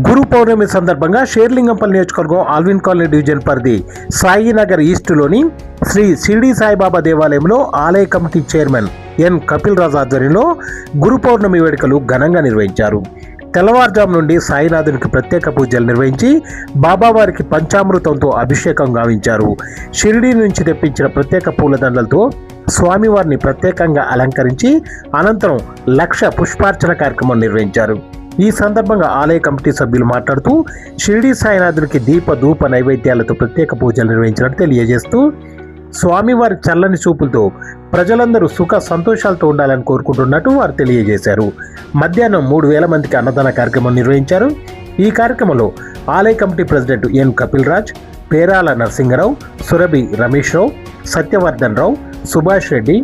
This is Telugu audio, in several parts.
గురు పౌర్ణమి సందర్భంగా షేర్లింగంపల్లి నియోజకవర్గం ఆల్విన్ కాలనీ డివిజన్ పరిధి సాయినగర్ ఈస్టులోని శ్రీ షిరిడి సాయిబాబా దేవాలయంలో ఆలయ committee chairman N Kapil Raj ఆధ్వర్యంలో గురు పౌర్ణమి వేడుకలు ఘనంగా నిర్వహించారు. తెల్లవారుజాము నుండి సాయినాథునికి ప్రత్యేక పూజలు నిర్వహించి బాబావారికి పంచామృతంతో అభిషేకం గావించారు. షిరిడి నుంచి తెప్పించిన ప్రత్యేక పూలదండలతో స్వామివారిని ప్రత్యేకంగా అలంకరించి అనంతరం 1,00,000 పుష్పార్చన కార్యక్రమం నిర్వహించారు. ఈ సందర్భంగా ఆలయ కమిటీ సభ్యులు మాట్లాడుతూ షిరిడి సాయినాథునికి దీప ధూప నైవేద్యాలతో ప్రత్యేక పూజలు నిర్వహించినట్టు తెలియజేస్తూ స్వామివారి చల్లని చూపులతో ప్రజలందరూ సుఖ సంతోషాలతో ఉండాలని కోరుకుంటున్నట్టు వారు తెలియజేశారు. మధ్యాహ్నం 3,000 మందికి అన్నదాన కార్యక్రమం నిర్వహించారు. ఈ కార్యక్రమంలో ఆలయ committee president N Kapil Raj, Perala Narasingarao, Surabhi Ramesh Rao, Satyavardhan Rao, Subhash Reddy,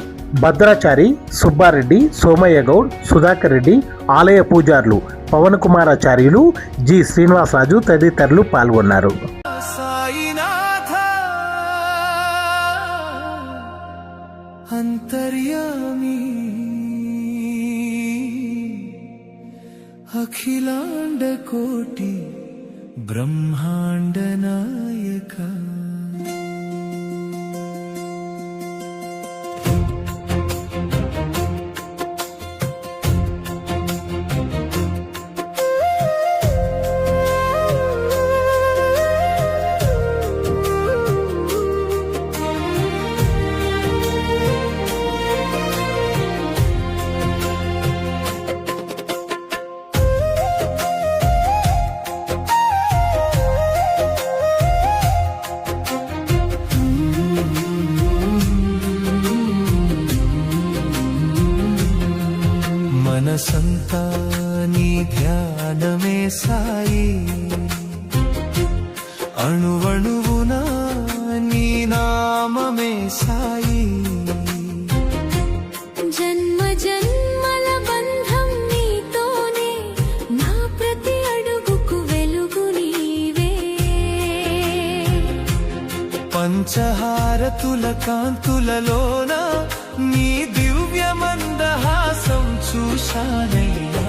Bhadrachari, Subbareddy, Somaiah Goud, Sudhakar Reddy, ఆలయ పూజారులు పవన్ కుమారాచార్యులు, జి శ్రీనివాసరాజు తదితరులు పాల్గొన్నారు. అంతర్యామి అఖిలాండ కోటి బ్రహ్మాండ నాయక మనసంతా నీ ధ్యానమే సాయి, అణువణువునా నీ నామమే సాయి. జన్మ జన్మల బంధం నీతోనే, నా ప్రతి అడుగుకు వెలుగు నీవే. పంచహారతుల కాంతులలోన నీ దివ్య మందహాసం చూశానయ్యా.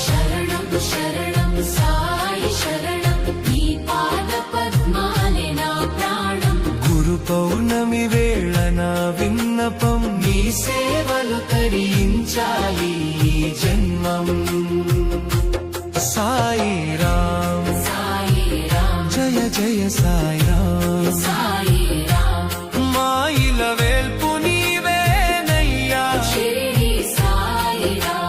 శరణం శరణం సాయి శరణం, నీ పాద పద్మాలే నా ప్రాణం. గురు పౌర్ణమి వేళ నా విన్నపం, నీ సేవలు తరించాలి ఈ జన్మం. సాయి రామ్ సాయి రామ్, జయ జయ సాయి రామ్. సాయి రామ్, మాయిల వేల్పు నీవేనయ్యా. షిరిడి సాయి రామ్.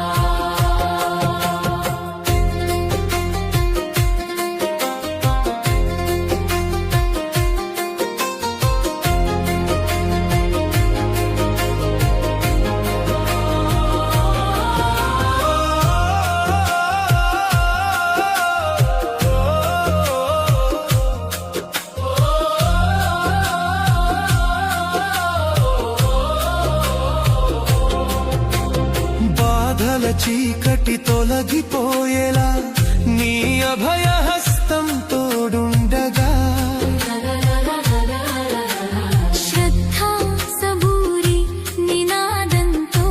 బాధల చీకటి తొలగిపోయేలా నీ అభయహస్తం తోడుండగా. శ్రద్ధా సబూరి నినాదంతో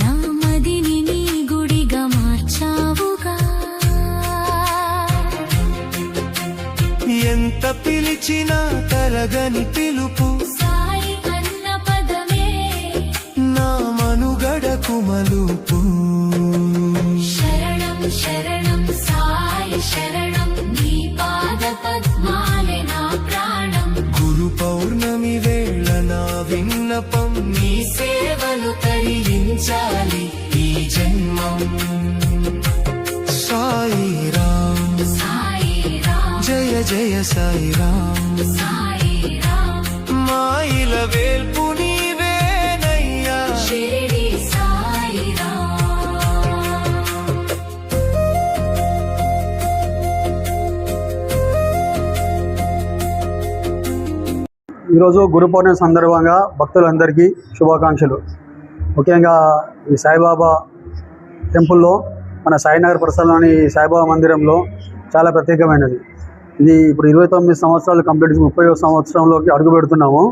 నా మదిని నీ గుడిగా మార్చావుగా. ఎంత పిలిచినా తరగని పిలుపు, సాయి అన్న పదమే నా మనుగడకు మలుపు. శరణం శరణం సాయి శరణం, నీ పాద పద్మాలే నా ప్రాణం. గురు పౌర్ణమి వేళ నా విన్నపం, నీ సేవలు తరించాలి ఈ జన్మం. సాయి రామ్ సాయి రామ్, జయ జయ సాయి రామ్. సాయి రామ్, మాయిల వేల్పు నీవేనయ్యా. షిరిడి సాయి రామ్. ఈరోజు గురు పౌర్ణమి సందర్భంగా భక్తులందరికీ శుభాకాంక్షలు. ముఖ్యంగా ఈ సాయిబాబా టెంపుల్లో, మన సాయినగర్ పరిసరంలోని సాయిబాబా మందిరంలో చాలా ప్రత్యేకమైనది. ఇది ఇప్పుడు 29 సంవత్సరాలు కంప్లీట్, 30వ సంవత్సరంలోకి అడుగు పెడుతున్నాము.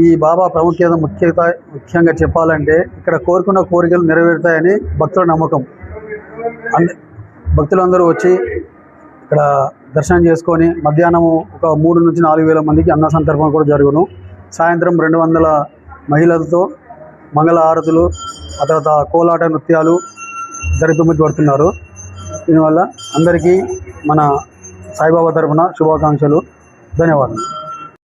ఈ బాబా ముఖ్యంగా చెప్పాలంటే ఇక్కడ కోరుకున్న కోరికలు నెరవేరుతాయని భక్తుల నమ్మకం. భక్తులందరూ వచ్చి ఇక్కడ దర్శనం చేసుకొని మధ్యాహ్నం ఒక 3 నుంచి 4 వేల మందికి అన్న సంతర్పణ కూడా జరుగును. సాయంత్రం 200 మహిళలతో మంగళ హారతులు, ఆ తర్వాత కోలాట నృత్యాలు జరుపుతున్నారు. దీనివల్ల అందరికీ మన సాయిబాబా తరఫున శుభాకాంక్షలు. ధన్యవాదాలు.